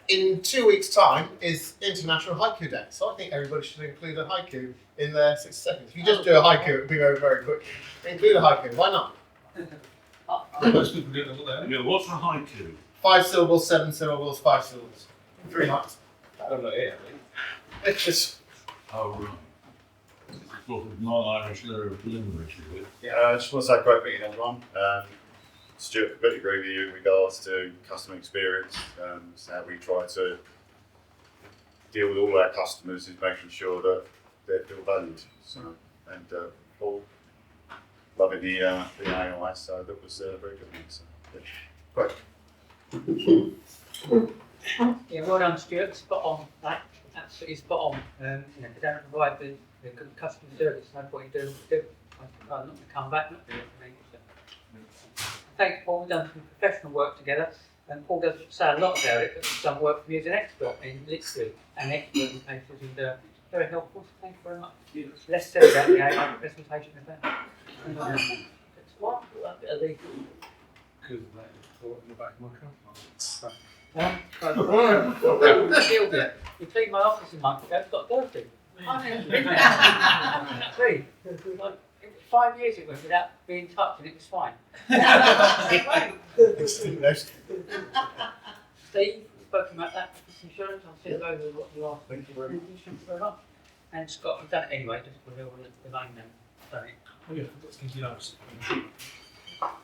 In 2 weeks' time is International Haiku Day, so I think everybody should include a haiku in their 60 seconds. If you just do a haiku, it'll be very, very quick. Include a haiku, why not? Most people do that. Yeah, what's a haiku? 5 syllables, 7 syllables, 5 syllables. 3 lines. I don't know it. It's just. Oh, right. It's sort of non-Irish lyric limerick, is it? Yeah, I just want to say great meeting everyone. Stuart, completely agree with you in regards to customer experience. So how we try to deal with all our customers is making sure that they feel valued. So, and Paul, loving the AI, so that was very good. So, yeah. Great. Yeah, well done, Stuart. Spot on. That absolutely spot on. If you don't provide the good customer service, no point in doing what you do. I'm not going to come back. Not doing it. Thanks, Paul. We've done some professional work together, and Paul doesn't say a lot about it, but he's done work for me as an expert in literacy and expert in cases, and very helpful. Thank you very much. Let's say about the AI presentation event. It's what? A bit of legal. Because of that, in the back of my car. You cleaned my office a month ago, it's got dirty. See, like 5 years it went without being touched and it was fine. Steve, spoken about that for insurance. I'll send over what you asked me to do. Thank you very much. And Scott, I've done it anyway, just put it all the name down. Done it. Oh yeah, I've got stinky nose.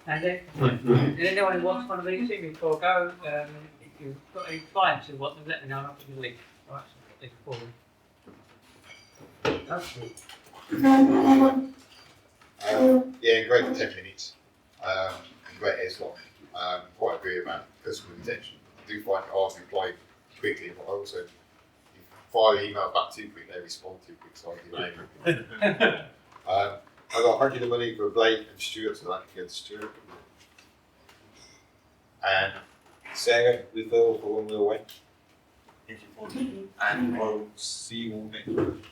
And then, anyone who wants one of these, see me before I go. If you've got any clients who want them, let me know and I'll give you a link. Right, so I've got these for them. Yeah, great for 10 minutes. Great airslot. Quite agree about customer retention. I do find it hard to reply quickly, but also if I email back too quick, they respond too quick, so I delay. I got 100 of money for Blake and Stuart, so that can go to Stuart. And Sarah, referral for when we're away. Thank you. And I'll see you all next week.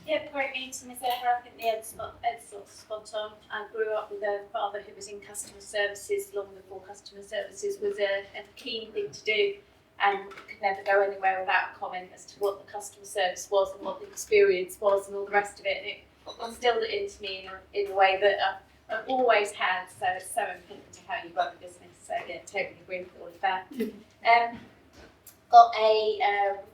Yep, great meeting with Sarah. I think the Ed's spot on. I grew up with a father who was in customer services long before customer services was a keen thing to do, and could never go anywhere without a comment as to what the customer service was and what the experience was and all the rest of it. And it instilled it into me in a way that I've always had. So it's so important to how you run a business. So yeah, totally agree with all of that. Got a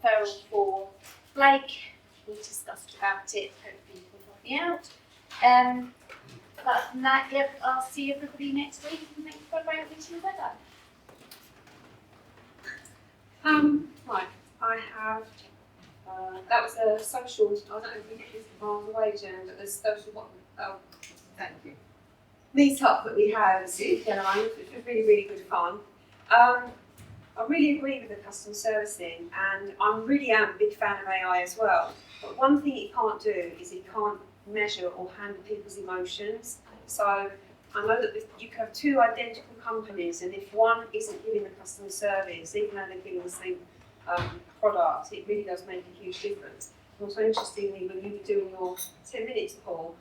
referral for Blake. We discussed about it. Hopefully you can help me out. Apart from that, yep, I'll see everybody next week. And thank you for a great meeting with Ella. Right, I have, that was a social, I don't know if we get this miles away, Jen, but there's social, thank you. Meet-up that we had at City Carolina, which was really, really good fun. I really agree with the customer servicing, and I really am a big fan of AI as well. But one thing it can't do is it can't measure or handle people's emotions. So I know that you can have 2 identical companies, and if one isn't giving the customer service, even though they're giving the same product, it really does make a huge difference. Also, interestingly, when you were doing your 10 minutes, Paul,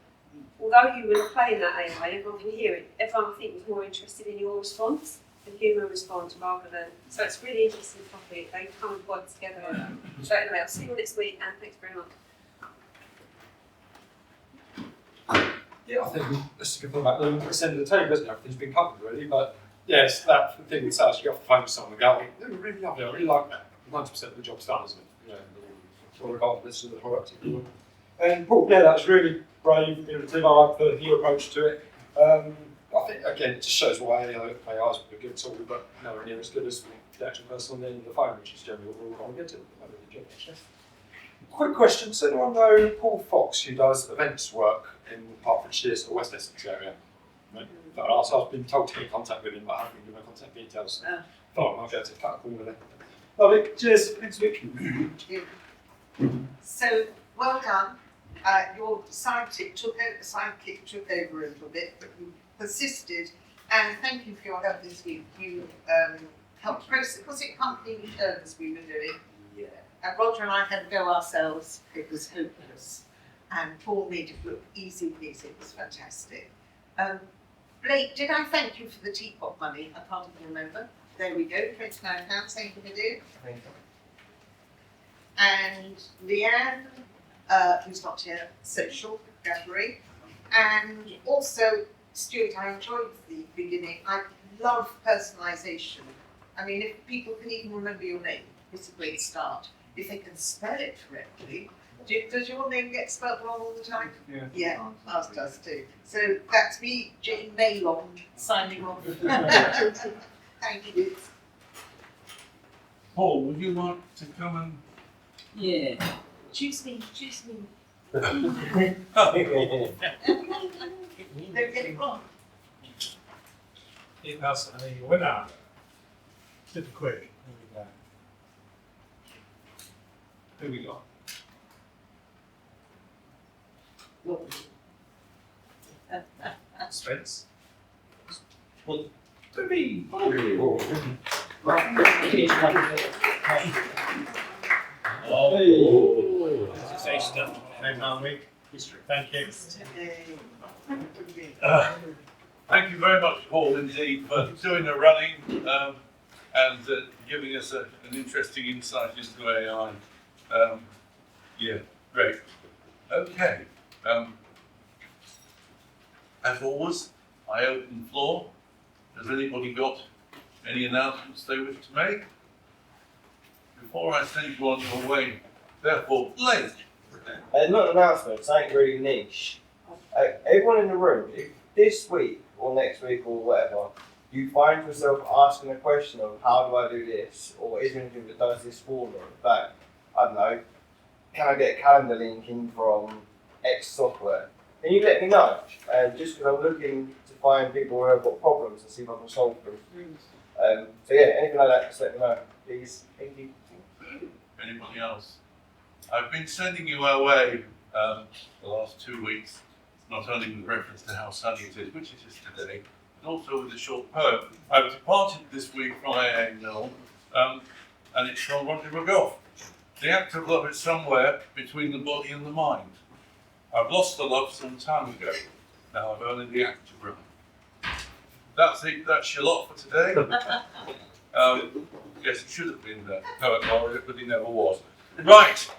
although you were playing that AI, everyone can hear it. Everyone, I think, was more interested in your response, the human response, rather than. So it's a really interesting topic. They kind of work together. So anyway, I'll see you all next week, and thanks very much. Yeah, I think let's think about this end of the table, isn't it? Everything's been covered really, but yes, that thing with sales, you get off the phone with someone and go, they were really lovely, I really like that. 90% of the job's done, isn't it? You know, regardless of the product. And Paul, yeah, that was really brave, innovative. I like the new approach to it. I think, again, it just shows why AI is a good tool, but nowhere near as good as the actual person on the end of the phone, which is generally what we're all going to get to. Quick question, does anyone know Paul Fox, who does events work in Hertfordshire or West Essex area? Right. I've been told to get in contact with him, but I haven't been given contact details. Thought I might be able to cut a call with him. Lovely, cheers, next week. So, well done. Your sidekick took over a little bit, but you persisted, and thank you for your help this week. You helped process, was it company returns we were doing? Yeah. And Roger and I had to go ourselves, it was hopeless. And Paul made it look easy peasy, it was fantastic. Blake, did I thank you for the teapot money? I can't even remember. There we go, £29, thank you for doing. Thank you. And Leanne, who's not here, social gathering. And also, Stuart, I enjoyed the beginning. I love personalisation. I mean, if people can even remember your name, it's a great start. If they can spell it correctly. Does your name get spelled wrong all the time? Yeah. Yeah, ours does too. So that's me, Jane Maylon, signing off. Thank you. Paul, would you like to come and? Yeah. Choose me. Don't get it wrong. It has a winner. Super quick. Who we got? Spence. Well, to me. It's Easter. Same week. History. Thank you. Thank you very much, Paul, indeed, for doing the running and giving us an interesting insight into AI. Yeah, great. Okay. As always, I open the floor. Has anybody got any announcements they wish to make? Before I send you on your way, therefore, Blake. Not an announcement, something really niche. Everyone in the room, if this week or next week or whatever, you find yourself asking a question of how do I do this, or is there anything that does this for me? Like, I don't know, can I get a calendar link in from X software? Can you let me know? Just because I'm looking to find people who have got problems and see if I can solve them. So yeah, anything like that, just let me know, please. Thank you. Anybody else? I've been sending you our way the last 2 weeks, not only with reference to how sunny it is, which it is today, but also with a short poem. I've departed this week from AA Mill, and it's from Roger McGough. The act of love is somewhere between the body and the mind. I've lost the love some time ago. Now I've only the act of love. That's it. That's your lot for today. Yes, it should have been the poet laureate, but he never was. Right.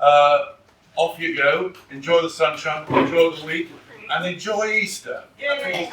Off you go. Enjoy the sunshine. Enjoy the week, and enjoy Easter. Yay.